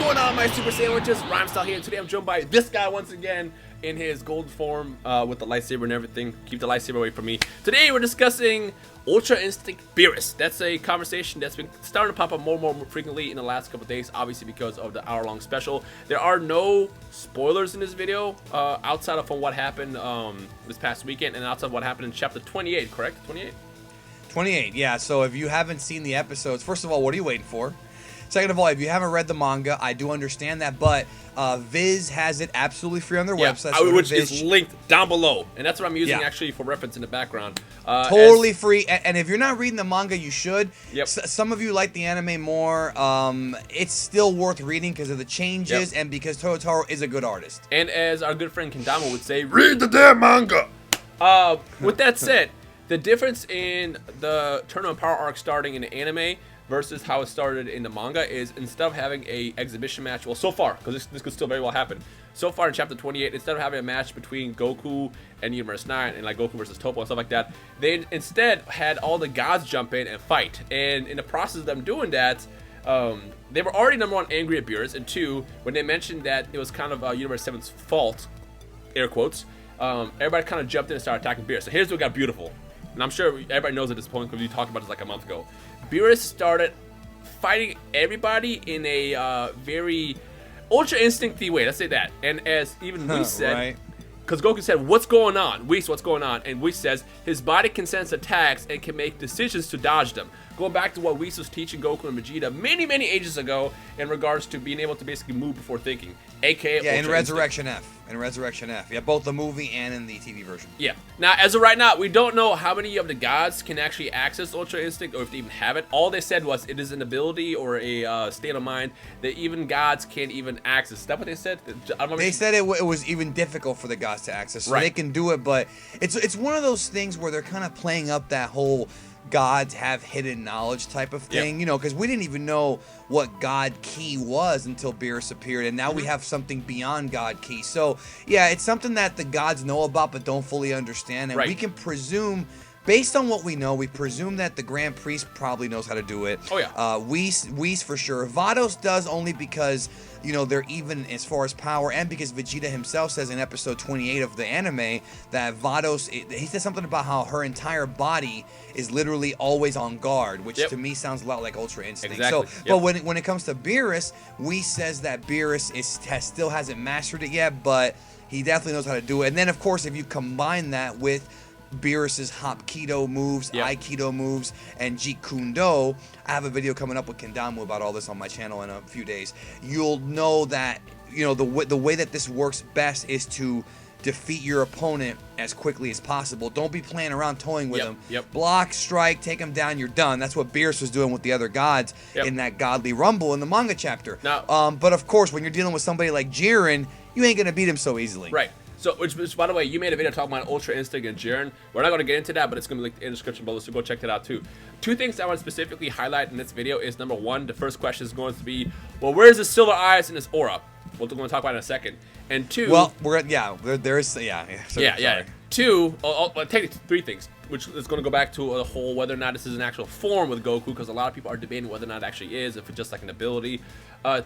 going on, my super sandwiches? Rhymestyle here, and today I'm joined by this guy once again in his gold form with the lightsaber and everything. Keep the lightsaber away from me. Today we're discussing Ultra Instinct Beerus. That's a conversation that's been starting to pop up more and more frequently in the last couple of days, obviously because of the hour-long special. There are no spoilers in this video outside of from what happened this past weekend and outside of what happened in chapter 28, correct? 28? 28, yeah. So if you haven't seen the episodes, first of all, what are you waiting for? Second of all, if you haven't read the manga, I do understand that, but Viz has it absolutely free on their website. Which is linked down below, and that's what I'm using actually for reference in the background. Totally free, and if you're not reading the manga, you should. Yep. Some of you like the anime more. It's still worth reading because of the changes and because Totoro is a good artist. And as our good friend Kendama would say, read the damn manga! With that said, the difference in the Tournament Power arc starting in the anime versus how it started in the manga is instead of having a exhibition match, well, so far, because this could still very well happen. So far in chapter 28, instead of having a match between Goku and Universe 9 and like Goku versus Toppo and stuff like that, they instead had all the gods jump in and fight. And in the process of them doing that, they were already number one angry at Beerus, and two, when they mentioned that it was kind of Universe 7's fault, air quotes, everybody kind of jumped in and started attacking Beerus. So here's what got beautiful. And I'm sure everybody knows at this point because we talked about this like a month ago. Beerus started fighting everybody in a very Ultra Instinct-y way. Let's say that. And as even Whis said, because Goku said, "What's going on?" Whis, what's going on? And Whis says his body can sense attacks and can make decisions to dodge them. Going back to what Whis was teaching Goku and Vegeta many ages ago in regards to being able to basically move before thinking, aka in Ultra Resurrection Instinct. F. In Resurrection F. Yeah, both the movie and in the TV version. Yeah. Now, as of right now, we don't know how many of the gods can actually access Ultra Instinct or if they even have it. All they said was it is an ability or a state of mind that even gods can't even access. Is that what they said? They said it was even difficult for the gods to access. So they can do it, but it's one of those things where they're kind of playing up that whole gods have hidden knowledge type of thing, you know, because we didn't even know what God Ki was until Beerus appeared, and now we have something beyond God Ki. So, yeah, it's something that the gods know about but don't fully understand, and we can presume, based on what we know, we presume that the Grand Priest probably knows how to do it. Oh, yeah. Whis for sure. Vados does only because, you know, they're even as far as power, and because Vegeta himself says in episode 28 of the anime that Vados, he said something about how her entire body is literally always on guard, which to me sounds a lot like Ultra Instinct. Exactly. So, but when it comes to Beerus, Whis says that Beerus still hasn't mastered it yet, but he definitely knows how to do it. And then, of course, if you combine that with Beerus's Hapkido moves, Aikido moves, and Jeet Kune Do. I have a video coming up with Kendamu about all this on my channel in a few days. You'll know that, you know, the way that this works best is to defeat your opponent as quickly as possible. Don't be playing around toying with him. Block, strike, take him down, you're done. That's what Beerus was doing with the other gods in that Godly Rumble in the manga chapter. Now, but of course, when you're dealing with somebody like Jiren, you ain't gonna beat him so easily. Right. So, which, by the way, you made a video talking about Ultra Instinct and Jiren. We're not going to get into that, but it's going to be linked in the description below, so go check that out too. Two things I want to specifically highlight in this video is, number one, the first question is going to be, well, where's the silver eyes in this aura? We're going to talk about it in a second. And two... Well, there is... Two, I'll take it to three things, which is going to go back to the whole whether or not this is an actual form with Goku, because a lot of people are debating whether or not it actually is, if it's just like an ability.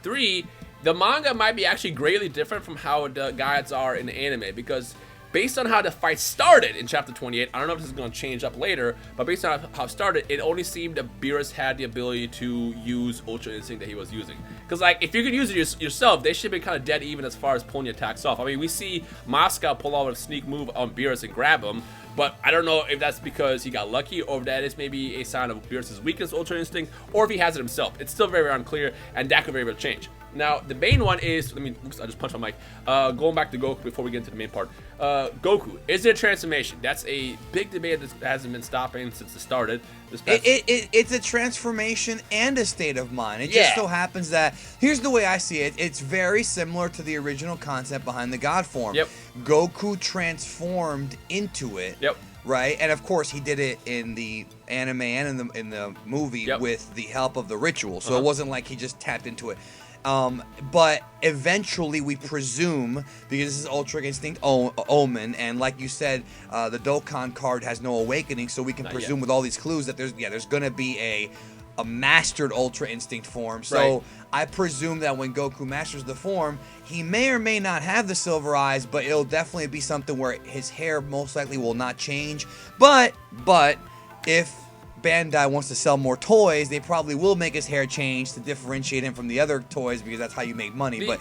Three, the manga might be actually greatly different from how the gods are in the anime, because based on how the fight started in chapter 28, I don't know if this is going to change up later, but based on how it started, it only seemed that Beerus had the ability to use Ultra Instinct that he was using. Because, like, if you could use it yourself, they should be kind of dead even as far as pulling your attacks off. I mean, we see Moscow pull out a sneak move on Beerus and grab him, but I don't know if that's because he got lucky or if that is maybe a sign of Beerus' weakness, Ultra Instinct, or if he has it himself. It's still very, very unclear, and that could very well change. Now, the main one is, I just punched my mic. Going back to Goku before we get into the main part. Goku, is it a transformation? That's a big debate that hasn't been stopping since it started. It's a transformation and a state of mind. It just so happens that, here's the way I see it, it's very similar to the original concept behind the God form. Goku transformed into it. Right, and of course he did it in the anime and in the movie with the help of the ritual. So it wasn't like he just tapped into it. But eventually we presume, because this is Ultra Instinct Omen, and like you said, the Dokkan card has no awakening, so we can presume with all these clues that there's gonna be a a mastered Ultra Instinct form. So Right. I presume that when Goku masters the form, he may or may not have the silver eyes, but it'll definitely be something where his hair most likely will not change. But if Bandai wants to sell more toys, they probably will make his hair change to differentiate him from the other toys, because that's how you make money. But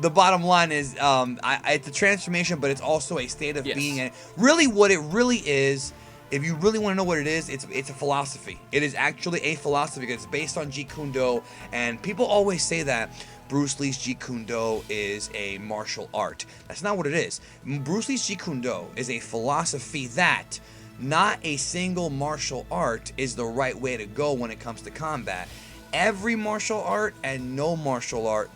the bottom line is, it's a transformation, but it's also a state of being. And really, what it really is, if you really want to know what it is, it's a philosophy. It is actually a philosophy. It's based on Jeet Kune Do, and people always say that Bruce Lee's Jeet Kune Do is a martial art. That's not what it is. Bruce Lee's Jeet Kune Do is a philosophy that not a single martial art is the right way to go when it comes to combat. Every martial art and no martial art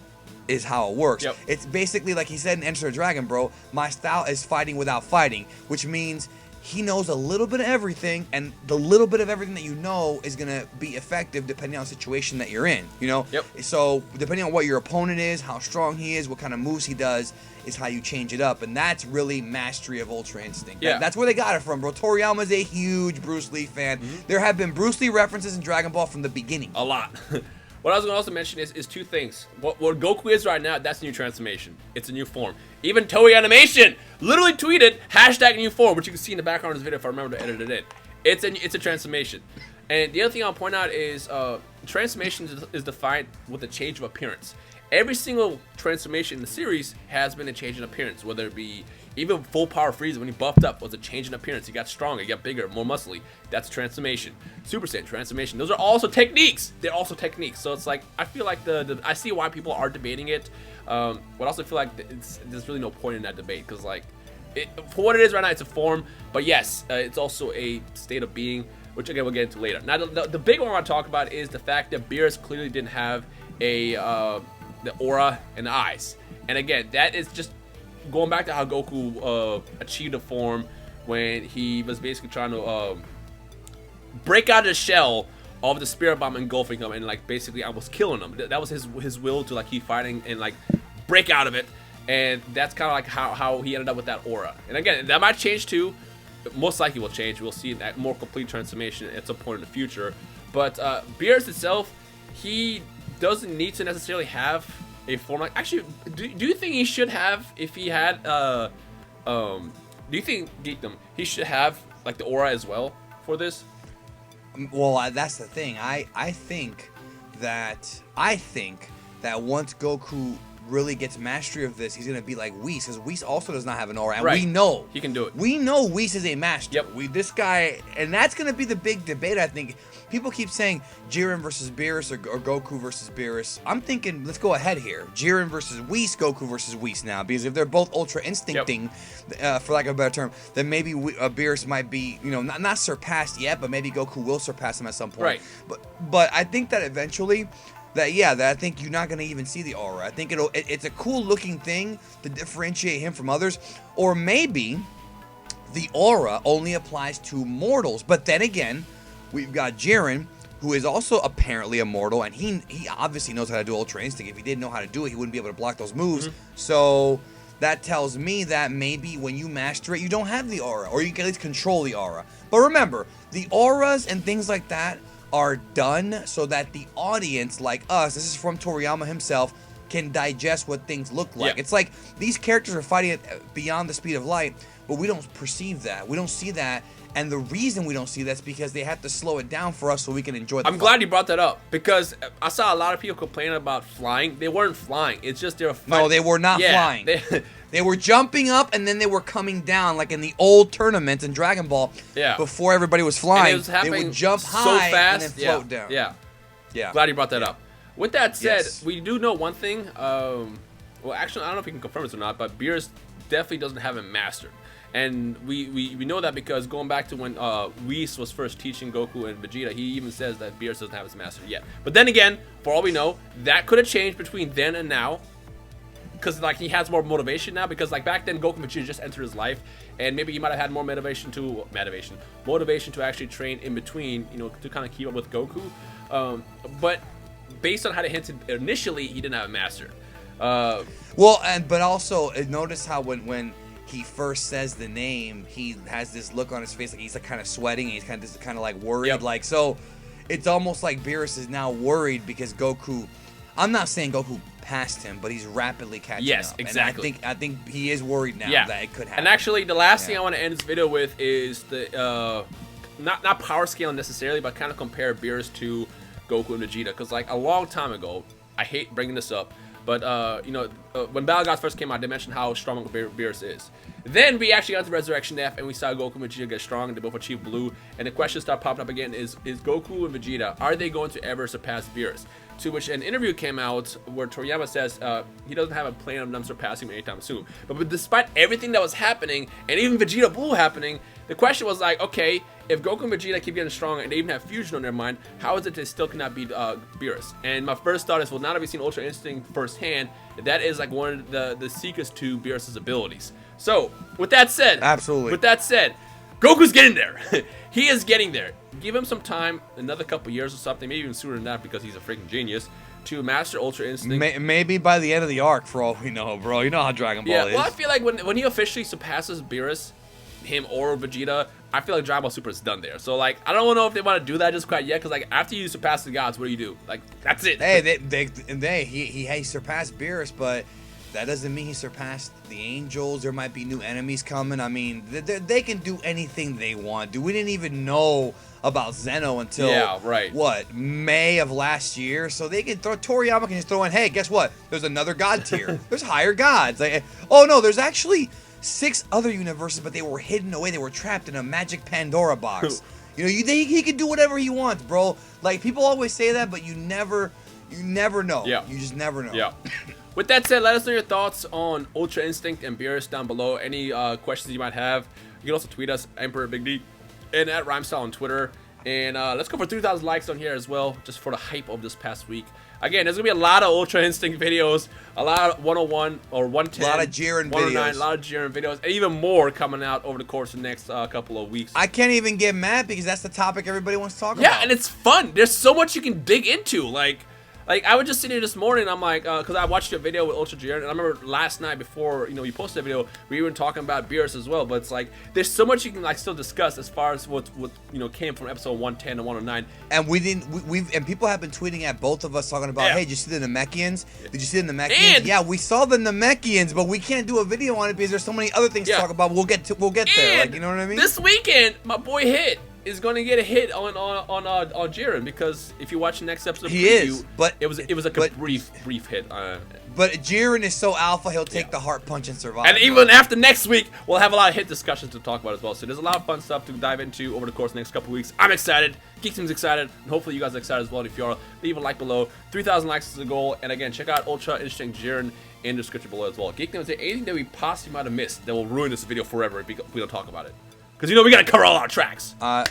is how it works. Yep. It's basically like he said in Enter the Dragon, bro, my style is fighting without fighting, which means he knows a little bit of everything, and the little bit of everything that you know is going to be effective depending on the situation that you're in, you know? Yep. So depending on what your opponent is, how strong he is, what kind of moves he does, is how you change it up. And that's really mastery of Ultra Instinct. Yeah. That's where they got it from, bro. Toriyama's a huge Bruce Lee fan. There have been Bruce Lee references in Dragon Ball from the beginning. A lot. What I was going to also mention is two things. What Goku is right now, that's a new transformation. It's a new form. Even Toei Animation literally tweeted #new form, which you can see in the background of this video if I remember to edit it in. It's a transformation. And the other thing I'll point out is transformation is defined with a change of appearance. Every single transformation in the series has been a change in appearance, whether it be even full power Frieza when he buffed up was a change in appearance. He got stronger, he got bigger, more muscly. That's a transformation. Super Saiyan transformation. Those are also techniques. They're also techniques. So it's like, I feel like I see why people are debating it. But I also feel like there's really no point in that debate, because like for what it is right now, it's a form. But yes, it's also a state of being, which again we'll get into later. Now the big one I want to talk about is the fact that Beerus clearly didn't have the aura and the eyes. And again, that is just going back to how Goku achieved a form when he was basically trying to break out of the shell of the spirit bomb engulfing him and like basically almost killing him. That was his will to like keep fighting and like break out of it. And that's kind of like how he ended up with that aura. And again, that might change too. Most likely will change. We'll see that more complete transformation at some point in the future. But Beerus itself, he doesn't need to necessarily have a form. Like, actually, do you think he should have, if he had do you think Geekdom he should have like the aura as well for this? Well, that's the thing. I think that once Goku really gets mastery of this, he's gonna be like Whis, because Whis also does not have an aura, and Right. we know He can do it. We know Whis is a master. Yep. This guy, and that's gonna be the big debate. I think people keep saying Jiren versus Beerus or Goku versus Beerus. I'm thinking, let's go ahead here. Jiren versus Whis, Goku versus Whis now, because if they're both Ultra Instincting, for lack of a better term, then maybe Beerus might be, not surpassed yet, but maybe Goku will surpass him at some point. Right. But I think that eventually, that I think you're not gonna even see the aura. I think it's a cool looking thing to differentiate him from others, or maybe the aura only applies to mortals. But then again, we've got Jiren, who is also apparently immortal, and he obviously knows how to do Ultra Instinct. If he didn't know how to do it, he wouldn't be able to block those moves. So that tells me that maybe when you master it, you don't have the aura, or you can at least control the aura. But remember, the auras and things like that are done so that the audience, like us, this is from Toriyama himself, can digest what things look like. Yeah. It's like these characters are fighting at beyond the speed of light, but we don't perceive that. We don't see that. And the reason we don't see that is because they have to slow it down for us so we can enjoy the I'm glad you brought that up, because I saw a lot of people complaining about flying. They weren't flying. It's just they were fighting. No, they were not flying. They were jumping up and then they were coming down, like in the old tournaments in Dragon Ball. Yeah. Before everybody was flying, it was happening they would jump so high fast and then float down. Yeah. Glad you brought that up. With that said, Yes. we do know one thing. Well, actually, I don't know if we can confirm this or not, but Beerus definitely doesn't have it mastered. And we know that because going back to when Whis was first teaching Goku and Vegeta, he even says that Beerus doesn't have his mastered yet. But then again, for all we know, that could have changed between then and now. Because like he has more motivation now, because like back then Goku and Vegeta just entered his life, and maybe he might have had more motivation to actually train in between, to kind of keep up with Goku. But based on how they hinted initially, he didn't have it mastered. But also notice how when he first says the name, he has this look on his face, like he's like kind of sweating, and he's kind of like worried, Yep. like so. it's almost like Beerus is now worried because Goku. I'm not saying Goku passed him, but he's rapidly catching up. Yes, exactly. And I think he is worried now that it could happen. And actually, the last thing I want to end this video with is the not power scaling necessarily, but kind of compare Beerus to Goku and Vegeta, because like a long time ago, I hate bringing this up, but when Battle Gods first came out, they mentioned how strong Beerus is. Then we actually got to Resurrection F, and we saw Goku and Vegeta get strong, and they both achieved blue. And the question started popping up again: is Goku and Vegeta, are they going to ever surpass Beerus? To which an interview came out where Toriyama says he doesn't have a plan of them surpassing him anytime soon. But despite everything that was happening, and even Vegeta Blue happening, the question was like, okay, if Goku and Vegeta keep getting stronger and they even have fusion on their mind, how is it they still cannot beat Beerus? And my first thought is, well, now that we've seen Ultra Instinct firsthand, that is like one of the secrets to Beerus' abilities. So, with that said, Goku's getting there. He is getting there. Give him some time, another couple years or something, maybe even sooner than that, because he's a freaking genius, to master Ultra Instinct. Maybe by the end of the arc, for all we know, bro. You know how Dragon Ball is. Well, I feel like when he officially surpasses Beerus, him or Vegeta, I feel like Dragon Ball Super is done there. So, like, I don't know if they want to do that just quite yet, because, like, after you surpass the gods, what do you do? Like, that's it. Hey, he surpassed Beerus, but that doesn't mean he surpassed the angels. There might be new enemies coming. I mean, they can do anything they want. We didn't even know about Zeno until what, May of last year. So they can Toriyama can just throw in, hey, guess what? There's another god tier. There's higher gods. Like, oh no, there's actually 6 other universes, but they were hidden away. They were trapped in a magic Pandora box. You know, he can do whatever he wants, bro. Like, people always say that, but you never know. Yeah. You just never know. Yeah. With that said, let us know your thoughts on Ultra Instinct and Beerus down below. Any questions you might have, you can also tweet us, Emperor Big D, and at Rhymestyle on Twitter. And let's go for 3,000 likes on here as well, just for the hype of this past week. Again, there's going to be a lot of Ultra Instinct videos, a lot of 101 or 110. A lot of Jiren videos. A lot of Jiren videos, and even more coming out over the course of the next couple of weeks. I can't even get mad because that's the topic everybody wants to talk about. Yeah, and it's fun. There's so much you can dig into. Like I was just sitting here this morning, I'm like, because I watched your video with Ultra Jiren, and I remember last night before, you posted the video, we were talking about Beerus as well, but it's like, there's so much you can, like, still discuss as far as what came from episode 110 and 109. And and people have been tweeting at both of us talking about, hey, did you see the Namekians? Did you see the Namekians? And yeah, we saw the Namekians, but we can't do a video on it because there's so many other things to talk about. We'll get there, like, you know what I mean? This weekend, my boy Hit is going to get a hit on Jiren, because if you watch the next episode, but it was like a brief hit. But Jiren is so alpha, he'll take the heart punch and survive. And even after next week, we'll have a lot of hit discussions to talk about as well. So there's a lot of fun stuff to dive into over the course of the next couple weeks. I'm excited. Geek Team's excited. And hopefully you guys are excited as well. If you are, leave a like below. 3,000 likes is the goal. And again, check out Ultra Instinct Jiren in the description below as well. Geek Team, is there anything that we possibly might have missed that will ruin this video forever if we don't talk about it? Because we got to cover all our tracks. I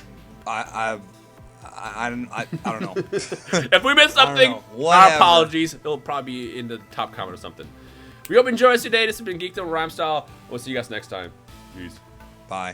don't know. If we missed something, our apologies. It'll probably be in the top comment or something. We hope you enjoyed us today. This has been Geekdom Rhymestyle. We'll see you guys next time. Peace.